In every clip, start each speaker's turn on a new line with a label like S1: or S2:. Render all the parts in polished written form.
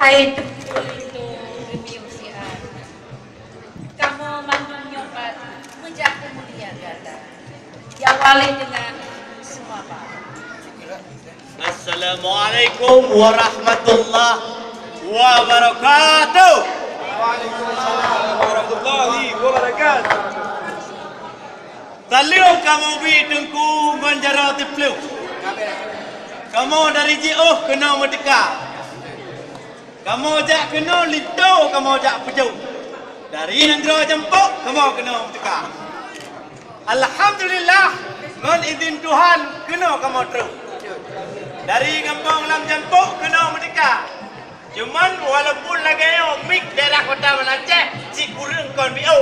S1: Hai itu review sian. Kamu menyoba menjaga mulia ganda. Diawali dengan semua Pak.
S2: Assalamualaikum warahmatullahi wabarakatuh.
S3: Waalaikumsalam warahmatullahi wabarakatuh.
S2: Taliu kamu bidungku menjara tiplu. Kamu dari jauh kena merdeka. Kamu jak kena lido, kamu jak pejauh. Dari negara jemput, kamu kena merdeka. Alhamdulillah, dengan izin Tuhan, kena kamu terus. Dari kampung lam jemput, kena merdeka. Cuman walaupun lagi mik daerah kota Melaceh, si kurang kon biau.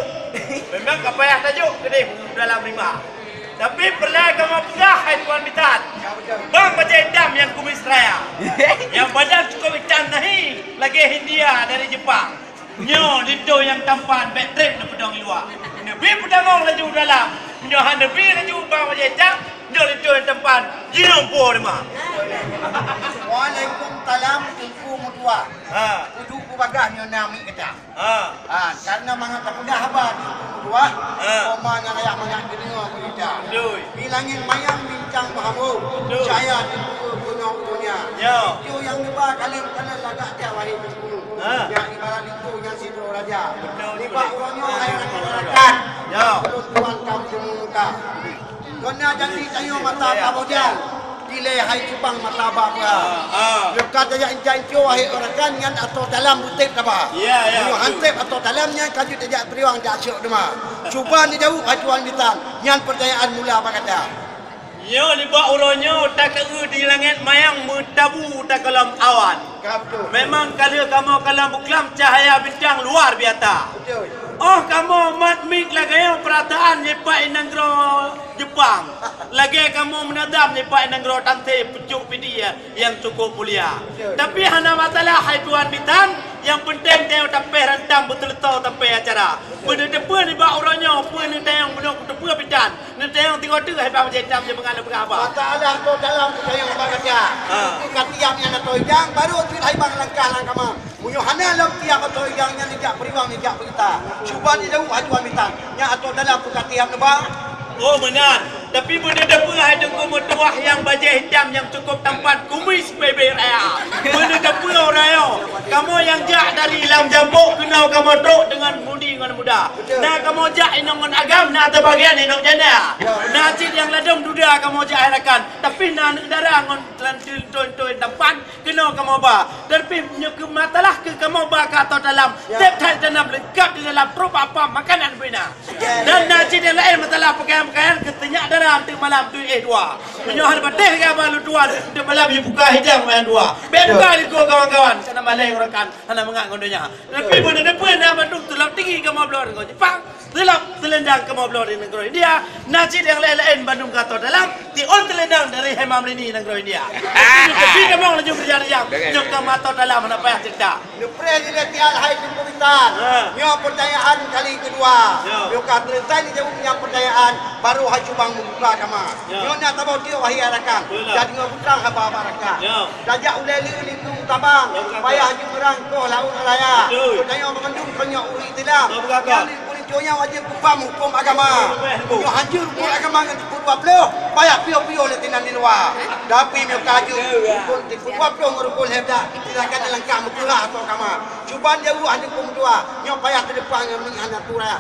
S2: Memang kapayah tajuk kedai dalam lima. Tapi pernah kamu pegah hai tuan bitan. Bang baca hitam yang kumis raya. Yang badan cukup hitam nahi. Lagi Hindia dari Jepang. Nyo lido yang tampan backtrip na pedang luar. Nabi pedang laju dalam. Nyo han nabi laju bang baca hitam. Nyo lido yang tampan. Jinompo demah.
S3: Waalaikumsalam ilmu mudwa. Ujuk bagah nyo nami kita. Karena mga kapedah haba ilmu mudwa. Omanya layak manyak gedingo kita. Bilangin mayang bincang bahamu. Saya ilmu punya. Yo yang diba kalian lagak dia wahai ilmu. Yang ibarat itu yang sido raja. Diba uangnya air akan. Terus tuan kamu semuka. Kena jadi tayo mata kabodian. Dile hai cupang martabak ya. Lekat aja incanco hai orakan ngan atau dalam butip apa. Yo hantep atau dalamnya kaju tajak priwang dak syok dema. Cuba ni jauh acuan bitan. Ngan percayaan mula apa kata.
S2: Yo liba uronyo tak keu di langit mayang mutabu tak kalam awan. Memang kalau kamu kalam buklam cahaya bintang luar biasa. Oh kamu mat mik lagi yang perataan nyepai negara Jepang. Lagi kamu menadam nyepai negara tante pucuk pidia yang cukup mulia. Tapi hana masalah hai tuan bitan, yang penting dia tapeh rantang betul-betul tapeh acara. Benda depan ni bak orangnya, pun ni tayang benda depan bitan. Ni tayang tengok tu hai bang jendam je mengalah berapa.
S3: Masalah tu dalam tayang bang kerja. Katiam yang atau yang baru tu hai bang langkah-langkah mah. Munyo hana lam tiap atau yang nijak priwang nijak berita. Cuba ni jauh ajuan bitan. Yang atau dalam tu katiam ni bang.
S2: Oh benar. Tapi benda depan hai dengku metuah yang baju hitam yang cukup tampan kumis bebe raya. Benda depan orang kamu yang jak dari lam jambuk kenal kamu dok dengan mudi dengan muda. Nah kamu jak inongan agam nah terbagian inong jana. Nah cid yang ladum duda kamu jak harakan. Tapi nah darah ngon telantil ton tampan kenal kamu ba. Tapi nyuk matalah ke kamu ba ka atau dalam tep thai tanam lengkap di dalam trup apa makanan bina. Dan nah cid yang lain masalah pakaian ketenya darah nanti malam tu dua. Menyohan badeh ke balu dua. Dia malam buka hidang main dua. Buka di kawan-kawan. Sana malai orang kan. Sana mengak gondonya. Tapi benda depan dah bandung tulap tinggi ke mau blor dengan Jepang. Tulap telendang ke mau blor di negara India. Najid yang lain-lain bandung kata dalam. Tion telendang dari Hemam Lini negara India. Tapi kamu laju berjalan yang. Nyok ke mata dalam mana payah cerita.
S3: Lepres ni tiada hai pemerintahan. Nyo percayaan kali kedua. Nyo kata tadi jauh punya percayaan baru hai cubang membuka kama. Nyo nak tahu dia wahai arakan. Jadi nyo putrang haba barakah. Dajak uleli lindung tabang. Payah haji perang ko laut raya. Percaya mengandung banyak uri tidak. Jonya wajib kupam hukum agama. Nyo hancur hukum agama dengan kedua beliau. Payah pio-pio le tinan di luar. Tapi mio kaju hukum di kedua beliau ngurukul hebda. Silakan langkah mukulah atau agama. Cuba jauh hancur hukum dua. Nyo payah ke depan dengan anak turaya.